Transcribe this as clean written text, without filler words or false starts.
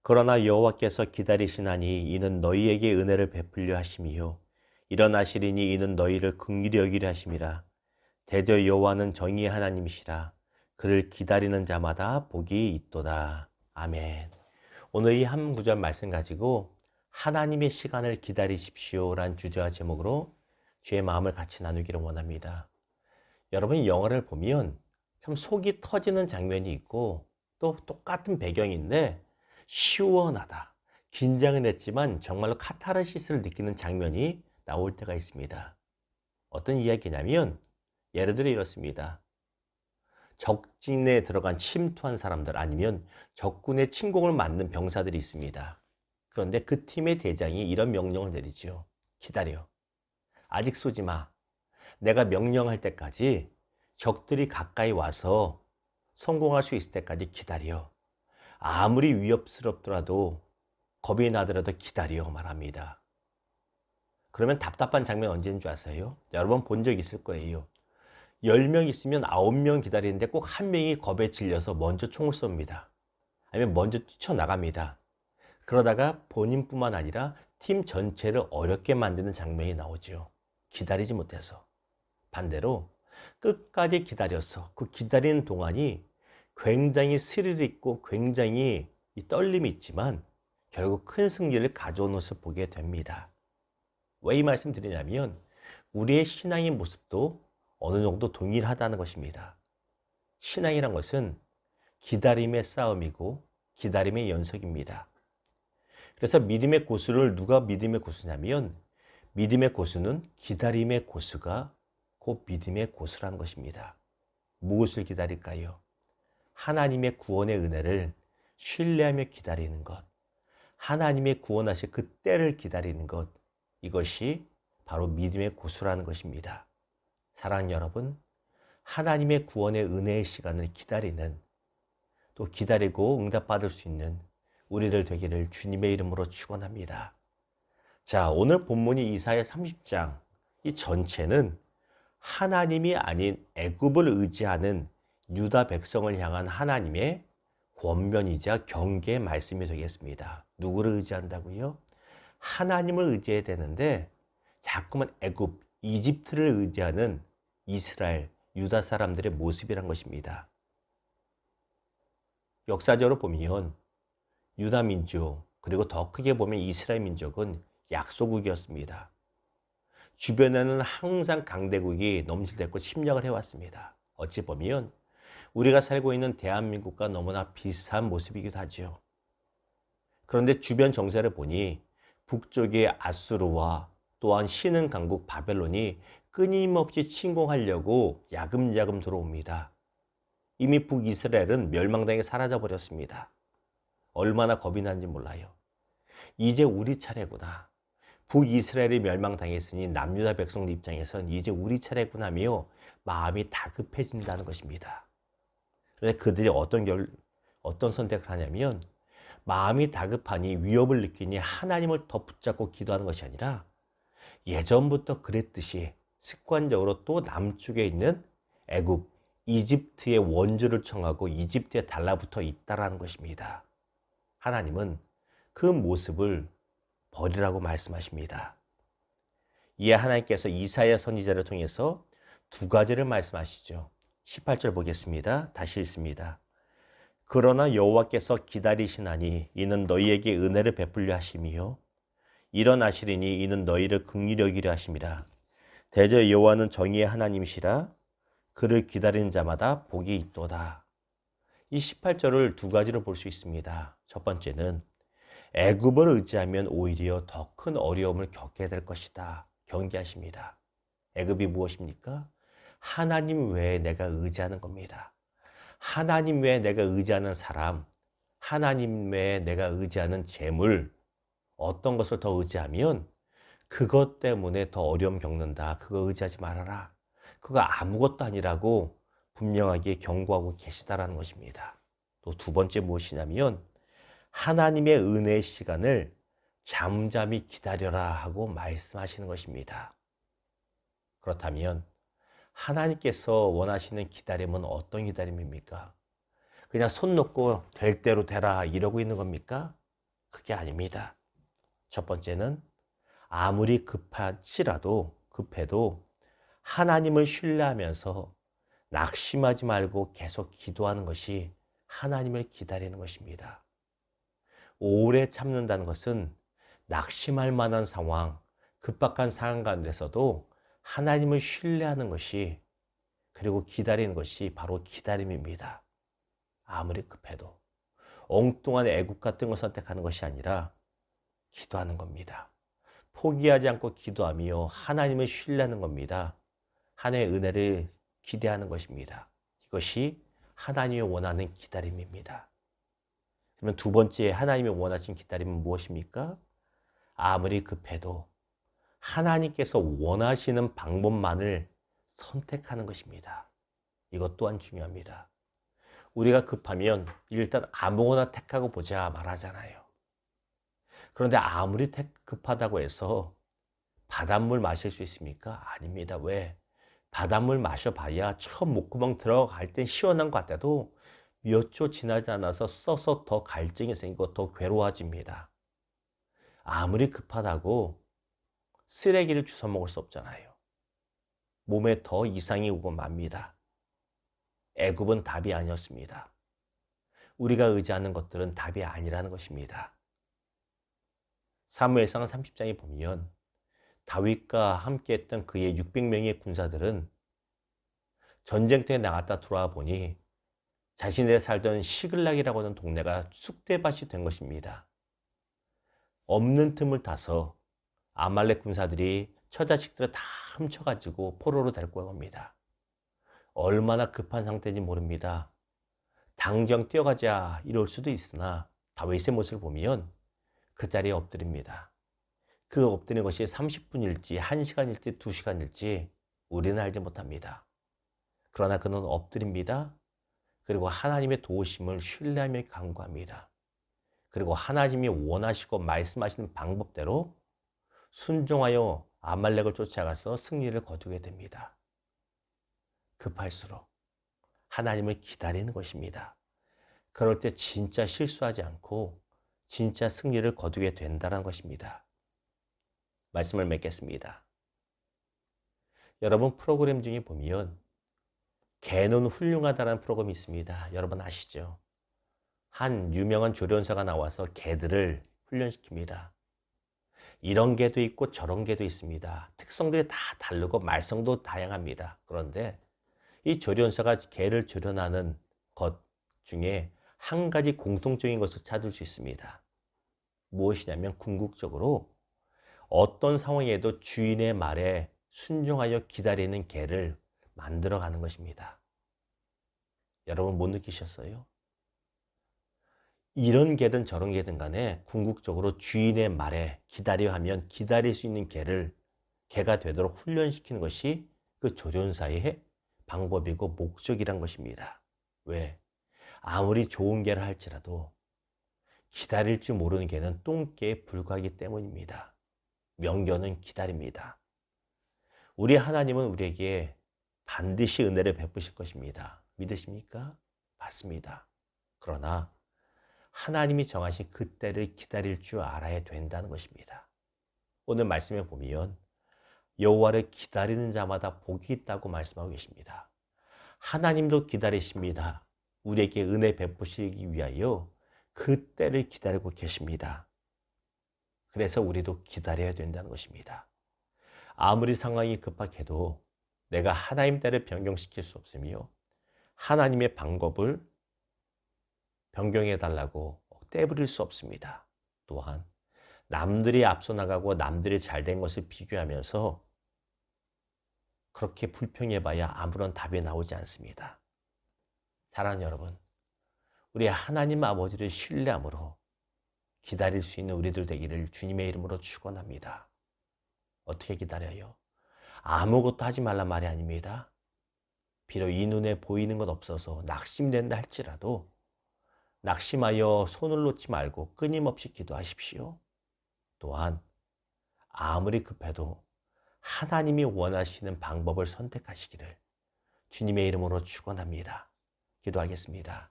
그러나 여호와께서 기다리시나니 이는 너희에게 은혜를 베풀려 하심이요 일어나시리니 이는 너희를 긍휼히 여기려 하심이라. 대저 여호와는 정의의 하나님이시라. 그를 기다리는 자마다 복이 있도다. 아멘. 오늘 이 한 구절 말씀 가지고 하나님의 시간을 기다리십시오라는 주제와 제목으로 주의 마음을 같이 나누기를 원합니다. 여러분, 영화를 보면 참 속이 터지는 장면이 있고 또 똑같은 배경인데 시원하다, 긴장은 했지만 정말로 카타르시스를 느끼는 장면이 나올 때가 있습니다. 어떤 이야기냐면 예를 들어 이렇습니다. 적진에 들어간 침투한 사람들 아니면 적군의 침공을 맞는 병사들이 있습니다. 그런데 그 팀의 대장이 이런 명령을 내리죠. 기다려. 아직 쏘지 마. 내가 명령할 때까지 적들이 가까이 와서 성공할 수 있을 때까지 기다려. 아무리 위협스럽더라도 겁이 나더라도 기다려 말합니다. 그러면 답답한 장면 언제인 줄 아세요? 여러분 본 적 있을 거예요. 10명 있으면 9명 기다리는데 꼭 한 명이 겁에 질려서 먼저 총을 쏩니다. 아니면 먼저 뛰쳐나갑니다. 그러다가 본인뿐만 아니라 팀 전체를 어렵게 만드는 장면이 나오죠. 기다리지 못해서. 반대로 끝까지 기다려서 그 기다리는 동안이 굉장히 스릴 있고 굉장히 떨림이 있지만 결국 큰 승리를 가져오는 것을 보게 됩니다. 왜 이 말씀 드리냐면 우리의 신앙의 모습도 어느 정도 동일하다는 것입니다. 신앙이란 것은 기다림의 싸움이고 기다림의 연속입니다. 그래서 믿음의 고수를 누가 믿음의 고수냐면 믿음의 고수는 기다림의 고수가 곧 믿음의 고수라는 것입니다. 무엇을 기다릴까요? 하나님의 구원의 은혜를 신뢰하며 기다리는 것, 하나님의 구원하실 그 때를 기다리는 것, 이것이 바로 믿음의 고수라는 것입니다. 사랑하는 여러분, 하나님의 구원의 은혜의 시간을 기다리는, 또 기다리고 응답받을 수 있는 우리들 되기를 주님의 이름으로 축원합니다. 자, 오늘 본문이 이사야 30장, 이 전체는 하나님이 아닌 애굽을 의지하는 유다 백성을 향한 하나님의 권면이자 경계의 말씀이 되겠습니다. 누구를 의지한다고요? 하나님을 의지해야 되는데 자꾸만 애굽, 이집트를 의지하는 이스라엘, 유다 사람들의 모습이란 것입니다. 역사적으로 보면 유다 민족, 그리고 더 크게 보면 이스라엘 민족은 약소국이었습니다. 주변에는 항상 강대국이 넘실댔고 침략을 해왔습니다. 어찌 보면 우리가 살고 있는 대한민국과 너무나 비슷한 모습이기도 하죠. 그런데 주변 정세를 보니 북쪽의 아수르와 또한 신흥 강국 바벨론이 끊임없이 침공하려고 야금야금 들어옵니다. 이미 북이스라엘은 멸망당해 사라져버렸습니다. 얼마나 겁이 나는지 몰라요. 이제 우리 차례구나. 북이스라엘이 멸망당했으니 남유다 백성 입장에선 이제 우리 차례구나 하며 마음이 다급해진다는 것입니다. 그런데 그들이 어떤 선택을 하냐면 마음이 다급하니 위협을 느끼니 하나님을 더 붙잡고 기도하는 것이 아니라 예전부터 그랬듯이 습관적으로 또 남쪽에 있는 애굽, 이집트의 원주를 청하고 이집트에 달라붙어 있다라는 것입니다. 하나님은 그 모습을 버리라고 말씀하십니다. 이에 하나님께서 이사야 선지자를 통해서 두 가지를 말씀하시죠. 18절 보겠습니다. 다시 읽습니다. 그러나 여호와께서 기다리시나니 이는 너희에게 은혜를 베풀려 하심이요 일어나시리니 이는 너희를 긍휼히 여기려 하심이라. 대저 여호와는 정의의 하나님이시라. 그를 기다리는 자마다 복이 있도다. 이 18절을 두 가지로 볼 수 있습니다. 첫 번째는 애굽을 의지하면 오히려 더 큰 어려움을 겪게 될 것이다. 경계하십니다. 애굽이 무엇입니까? 하나님 외에 내가 의지하는 겁니다. 하나님 외에 내가 의지하는 사람, 하나님 외에 내가 의지하는 재물, 어떤 것을 더 의지하면 그것 때문에 더 어려움 겪는다. 그거 의지하지 말아라. 그거 아무것도 아니라고 분명하게 경고하고 계시다라는 것입니다. 또 두 번째 무엇이냐면 하나님의 은혜의 시간을 잠잠히 기다려라 하고 말씀하시는 것입니다. 그렇다면 하나님께서 원하시는 기다림은 어떤 기다림입니까? 그냥 손 놓고 될 대로 되라 이러고 있는 겁니까? 그게 아닙니다. 첫 번째는 아무리 급해도 하나님을 신뢰하면서 낙심하지 말고 계속 기도하는 것이 하나님을 기다리는 것입니다. 오래 참는다는 것은 낙심할 만한 상황, 급박한 상황 가운데서도 하나님을 신뢰하는 것이, 그리고 기다리는 것이 바로 기다림입니다. 아무리 급해도 엉뚱한 애국 같은 걸 선택하는 것이 아니라 기도하는 겁니다. 포기하지 않고 기도하며 하나님을 신뢰하는 겁니다. 하나님의 은혜를 기대하는 것입니다. 이것이 하나님이 원하는 기다림입니다. 그러면 두 번째 하나님이 원하신 기다림은 무엇입니까? 아무리 급해도 하나님께서 원하시는 방법만을 선택하는 것입니다. 이것 또한 중요합니다. 우리가 급하면 일단 아무거나 택하고 보자 말하잖아요. 그런데 아무리 급하다고 해서 바닷물 마실 수 있습니까? 아닙니다. 왜? 바닷물 마셔봐야 처음 목구멍 들어갈 땐 시원한 것 같아도 몇 초 지나지 않아서 써서 더 갈증이 생기고 더 괴로워집니다. 아무리 급하다고 쓰레기를 주워 먹을 수 없잖아요. 몸에 더 이상이 오고 맙니다. 애굽은 답이 아니었습니다. 우리가 의지하는 것들은 답이 아니라는 것입니다. 사무엘상 30장에 보면 다윗과 함께했던 그의 600명의 군사들은 전쟁터에 나갔다 돌아와 보니 자신들이 살던 시글락이라고 하는 동네가 쑥대밭이 된 것입니다. 없는 틈을 타서 아말렉 군사들이 처자식들을 다 훔쳐가지고 포로로 데리고 갑니다. 얼마나 급한 상태인지 모릅니다. 당장 뛰어가자 이럴 수도 있으나 다윗의 모습을 보면 그 자리에 엎드립니다. 그 엎드린 것이 30분일지 1시간일지 2시간일지 우리는 알지 못합니다. 그러나 그는 엎드립니다. 그리고 하나님의 도우심을 신뢰하며 간구합니다. 그리고 하나님이 원하시고 말씀하시는 방법대로 순종하여 아말렉을 쫓아가서 승리를 거두게 됩니다. 급할수록 하나님을 기다리는 것입니다. 그럴 때 진짜 실수하지 않고 진짜 승리를 거두게 된다는 것입니다. 말씀을 맺겠습니다. 여러분, 프로그램 중에 보면 개는 훌륭하다는 프로그램이 있습니다. 여러분 아시죠? 한 유명한 조련사가 나와서 개들을 훈련시킵니다. 이런 개도 있고 저런 개도 있습니다. 특성들이 다 다르고 말썽도 다양합니다. 그런데 이 조련사가 개를 조련하는 것 중에 한 가지 공통적인 것을 찾을 수 있습니다. 무엇이냐면 궁극적으로 어떤 상황에도 주인의 말에 순종하여 기다리는 개를 만들어가는 것입니다. 여러분 못 느끼셨어요? 이런 개든 저런 개든 간에 궁극적으로 주인의 말에 기다려 하면 기다릴 수 있는 개가 되도록 훈련시키는 것이 그 조련사의 방법이고 목적이란 것입니다. 왜? 아무리 좋은 개를 할지라도 기다릴 줄 모르는 개는 똥개에 불과하기 때문입니다. 명견은 기다립니다. 우리 하나님은 우리에게 반드시 은혜를 베푸실 것입니다. 믿으십니까? 맞습니다. 그러나 하나님이 정하신 그때를 기다릴 줄 알아야 된다는 것입니다. 오늘 말씀에 보면 여호와를 기다리는 자마다 복이 있다고 말씀하고 계십니다. 하나님도 기다리십니다. 우리에게 은혜 베푸시기 위하여 그때를 기다리고 계십니다. 그래서 우리도 기다려야 된다는 것입니다. 아무리 상황이 급박해도 내가 하나님 때를 변경시킬 수 없으며 하나님의 방법을 변경해달라고 떼부릴 수 없습니다. 또한 남들이 앞서 나가고 남들이 잘된 것을 비교하면서 그렇게 불평해봐야 아무런 답이 나오지 않습니다. 사랑하는 여러분, 우리 하나님 아버지를 신뢰함으로 기다릴 수 있는 우리들 되기를 주님의 이름으로 축원합니다. 어떻게 기다려요? 아무것도 하지 말란 말이 아닙니다. 비록 이 눈에 보이는 것 없어서 낙심된다 할지라도 낙심하여 손을 놓지 말고 끊임없이 기도하십시오. 또한 아무리 급해도 하나님이 원하시는 방법을 선택하시기를 주님의 이름으로 축원합니다. 기도하겠습니다.